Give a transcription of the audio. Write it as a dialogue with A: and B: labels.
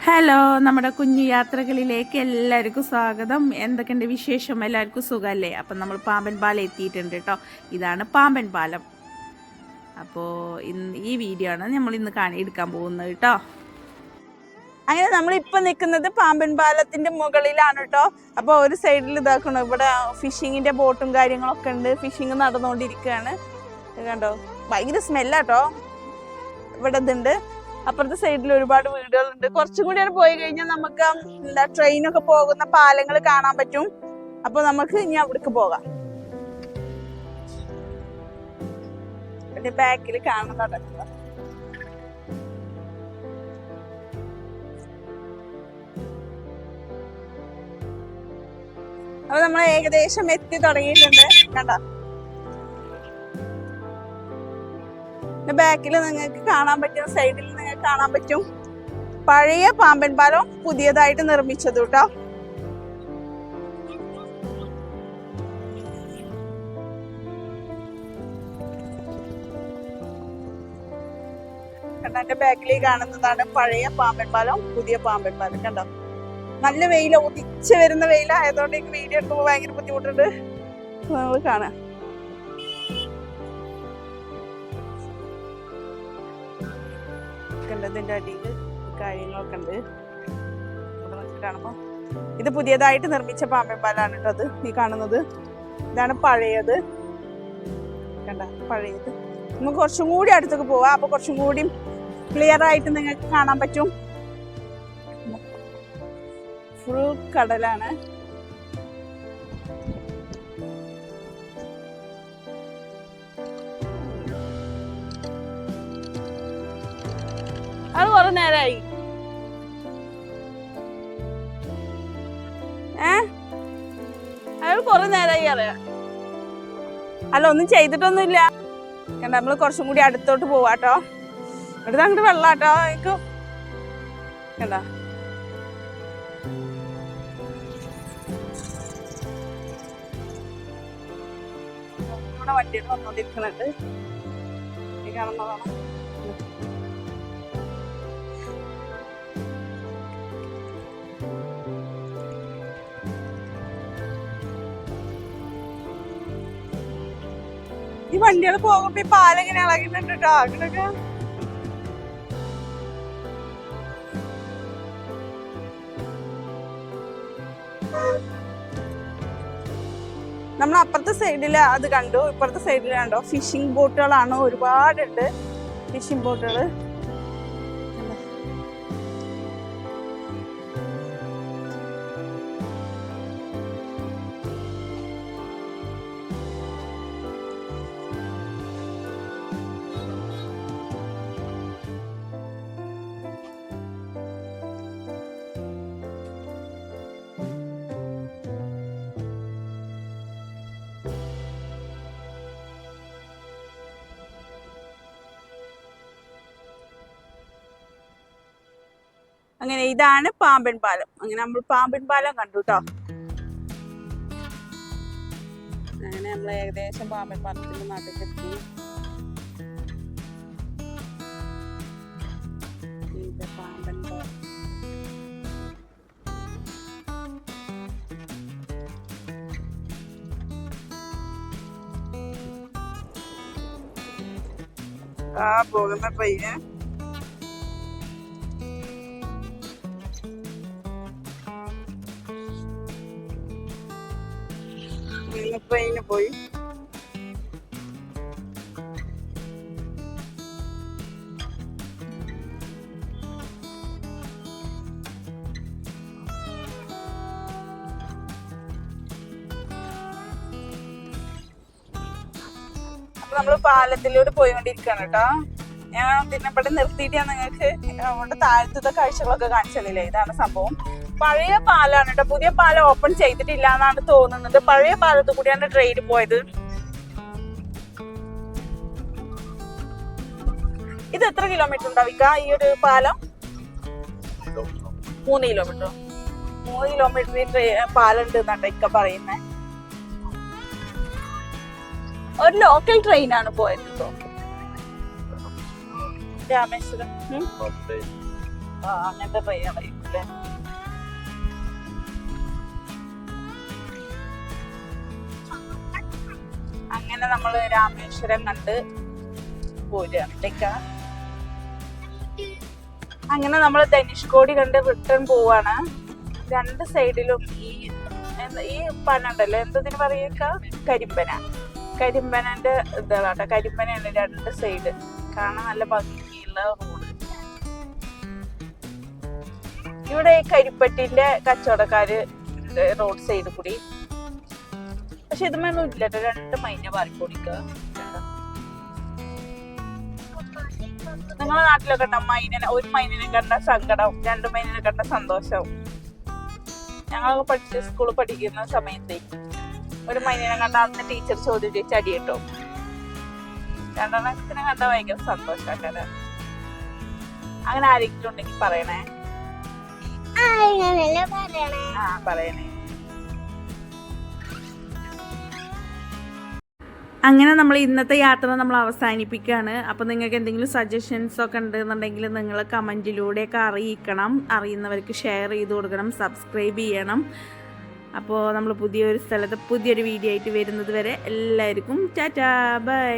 A: Hello, നമ്മുടെ കുഞ്ഞു യാത്രകളിലേക്ക് എല്ലാവർക്കും സ്വാഗതം. എന്തൊക്കെയുണ്ട് വിശേഷം? എല്ലാവർക്കും സുഖമല്ലേ? അപ്പം നമ്മൾ പാമ്പൻ പാലം എത്തിയിട്ടുണ്ട് കേട്ടോ. ഇതാണ് പാമ്പൻ പാലം. അപ്പോൾ ഈ വീഡിയോ ആണ് നമ്മൾ ഇന്ന് എടുക്കാൻ പോകുന്നത് കേട്ടോ.
B: അങ്ങനെ നമ്മളിപ്പോൾ നിൽക്കുന്നത് പാമ്പൻ പാലത്തിൻ്റെ മുകളിലാണ് കേട്ടോ. അപ്പോൾ ഒരു സൈഡിൽ ഇതാക്കണം, ഇവിടെ ഫിഷിങ്ങിൻ്റെ ബോട്ടും കാര്യങ്ങളൊക്കെ ഉണ്ട്. ഫിഷിങ് നടന്നുകൊണ്ടിരിക്കുകയാണ്. കണ്ടോ, ഭയങ്കര സ്മെല്ലാട്ടോ. ഇവിടെ ഇതുണ്ട്. അപ്പുറത്തെ സൈഡിൽ ഒരുപാട് വീടുകളുണ്ട്. കുറച്ചും കൂടിയാണ് പോയി കഴിഞ്ഞാൽ നമുക്ക് എന്താ ട്രെയിനൊക്കെ പോകുന്ന പാലങ്ങൾ കാണാൻ പറ്റും. അപ്പൊ നമുക്ക് ഇനി അവിടേക്ക് പോകാം. എന്റെ ബാക്കിൽ കാണുന്നുണ്ട്. അപ്പൊ നമ്മൾ ഏകദേശം എത്തി തുടങ്ങിയിട്ടുണ്ട്. കണ്ടോ, ബാക്കിൽ നിങ്ങൾക്ക് കാണാൻ പറ്റും, സൈഡിൽ നിങ്ങൾക്ക് കാണാൻ പറ്റും പഴയ പാമ്പൻ പാലം പുതിയതായിട്ട് നിർമ്മിച്ചത് കേട്ടോ. എന്റെ ബാക്കിൽ കാണുന്നതാണ് പഴയ പാമ്പൻ പാലം, പുതിയ പാമ്പൻ പാലം. കണ്ടോ, നല്ല വെയില, ഉദിച്ച് വരുന്ന വെയിലായതുകൊണ്ട് എനിക്ക് വീഡിയോ എടുക്കുമ്പോൾ ഭയങ്കര ബുദ്ധിമുട്ടുണ്ട്. നമ്മൾ കാണാം. ഇതിന്റെ അടിയിൽ കാര്യങ്ങളൊക്കെ ഉണ്ട്. കാണുമ്പോ ഇത് പുതിയതായിട്ട് നിർമ്മിച്ച പാമ്പൻ പാലാണ് കേട്ടോ. അത് ഈ കാണുന്നത് ഇതാണ് പഴയത്. കണ്ട, പഴയത്. നമുക്ക് കുറച്ചും കൂടി അടുത്തേക്ക് പോവാം. അപ്പൊ കുറച്ചും കൂടി ക്ലിയർ ആയിട്ട് നിങ്ങൾക്ക് കാണാൻ പറ്റും. ഫുൾ കടലാണ്. അത് കുറെ നേരമായി. അത് കുറെ നേരമായി അറിയാം. അല്ല, ഒന്നും ചെയ്തിട്ടൊന്നുമില്ല. കണ്ട, നമ്മള് കുറച്ചും കൂടി അടുത്തോട്ട് പോവാട്ടോ. അടുത്ത് അങ്ങോട്ട് വെള്ളാട്ടോ. എനിക്ക് കണ്ട, ഇവിടെ വണ്ടികൾ വന്നോണ്ടിരിക്കുന്നുണ്ട്. കാണുന്നതാണ്. ഈ വണ്ടികൾ പോകുമ്പോ ഈ പാലെങ്ങനെ ഇളകുന്നുണ്ട് കേട്ടോ. അങ്ങനൊക്കെ നമ്മൾ അപ്പുറത്തെ സൈഡില് അത് കണ്ടു, ഇപ്പുറത്തെ സൈഡിൽ കണ്ടോ ഫിഷിംഗ് ബോട്ടുകളാണ്. ഒരുപാടുണ്ട് ഫിഷിംഗ് ബോട്ടുകള്. അങ്ങനെ ഇതാണ് പാമ്പൻ പാലം. അങ്ങനെ നമ്മൾ പാമ്പൻ പാലം കണ്ടു കേട്ടോ. അങ്ങനെ നമ്മൾ ഏകദേശം പാമ്പൻ പാലത്തിന്റെ നാട്ടിലേക്ക് എത്തി. പാമ്പൻ പാലം പോകുന്ന പയ്യൻ ട്രെയിന് പോയി. അപ്പൊ നമ്മള് പാലത്തിലൂടെ പോയിക്കൊണ്ടിരിക്കുകയാണ് കേട്ടോ. ഞാൻ പിന്നെ ഇവിടെ നിർത്തിയിട്ട് ഞാൻ നിങ്ങൾക്ക് അവിടെ താഴത്തെ കാഴ്ചകളൊക്കെ കാണിച്ചു തന്നില്ലേ. ഇതാണ് സംഭവം. പഴയ പാലാണ് കേട്ടോ. പുതിയ പാലം ഓപ്പൺ ചെയ്തിട്ടില്ല എന്നാണ് തോന്നുന്നത്. പഴയ പാലത്ത് കൂടിയാണ് ട്രെയിൻ പോയത്. ഇത് എത്ര കിലോമീറ്റർ ഉണ്ടാവിക്ക ഈ ഒരു പാലം? 3 കിലോമീറ്റർ. 3 കിലോമീറ്റർ പാലുണ്ട് എന്നാണ് ഇക്ക പറയുന്നത്. ഒരു ലോക്കൽ ട്രെയിനാണ് പോയത്. രാമേശ്വരം അങ്ങനത്തെ ട്രെയിനായിരിക്കും അല്ലേ. അങ്ങനെ നമ്മള് രാമേശ്വരം കണ്ട് പോരുക. അങ്ങനെ നമ്മള് ധനുഷ്കോടി കണ്ട് റിട്ടേൺ പോവാണ്. രണ്ട് സൈഡിലും ഈ പനുണ്ടല്ലോ, എന്തതിന് പറയേക്ക, കരിമ്പനന്റെ ഇതാണ്. കരിമ്പനയാണ് രണ്ട് സൈഡ്. കാണാൻ നല്ല ഭംഗിയുള്ള റോഡ്. ഇവിടെ ഈ കരിപ്പറ്റിന്റെ കച്ചവടക്കാര് റോഡ് സൈഡ് കൂടി. പക്ഷെ ഇതുമൊന്നും ഇല്ല കേട്ടോ. രണ്ട് മൈന പാറിക്കൊടിക്ക. നിങ്ങളെ നാട്ടിലൊക്കെ ഉണ്ടോ മൈനനെ? ഒരു മൈനനെ കണ്ട സങ്കടം, രണ്ട് മൈനനെ കണ്ട സന്തോഷം. ഞങ്ങളൊക്കെ സ്കൂളിൽ പഠിക്കുന്ന സമയത്ത് ഒരു മൈനനെ കണ്ട അന്ന് ടീച്ചർ ചോദ്യം ചോദിച്ച് അടി കേട്ടോ. രണ്ടെണ്ണത്തിനെ കണ്ട ഭയങ്കര സന്തോഷാക്കാര. അങ്ങനെ ആരെങ്കിലും ഉണ്ടെങ്കിൽ പറയണേ. പറയണേ.
A: അങ്ങനെ നമ്മൾ ഇന്നത്തെ യാത്ര നമ്മൾ അവസാനിപ്പിക്കുകയാണ്. അപ്പോൾ നിങ്ങൾക്ക് എന്തെങ്കിലും സജഷൻസ് ഒക്കെ ഉണ്ടെന്നുണ്ടെങ്കിൽ നിങ്ങൾ കമൻറ്റിലൂടെയൊക്കെ അറിയിക്കണം. അറിയുന്നവർക്ക് ഷെയർ ചെയ്ത് കൊടുക്കണം, സബ്സ്ക്രൈബ് ചെയ്യണം. അപ്പോൾ നമ്മൾ പുതിയൊരു സ്ഥലത്ത് പുതിയൊരു വീഡിയോ ആയിട്ട് വരുന്നത് വരെ എല്ലാവർക്കും ടാറ്റാ ബൈ.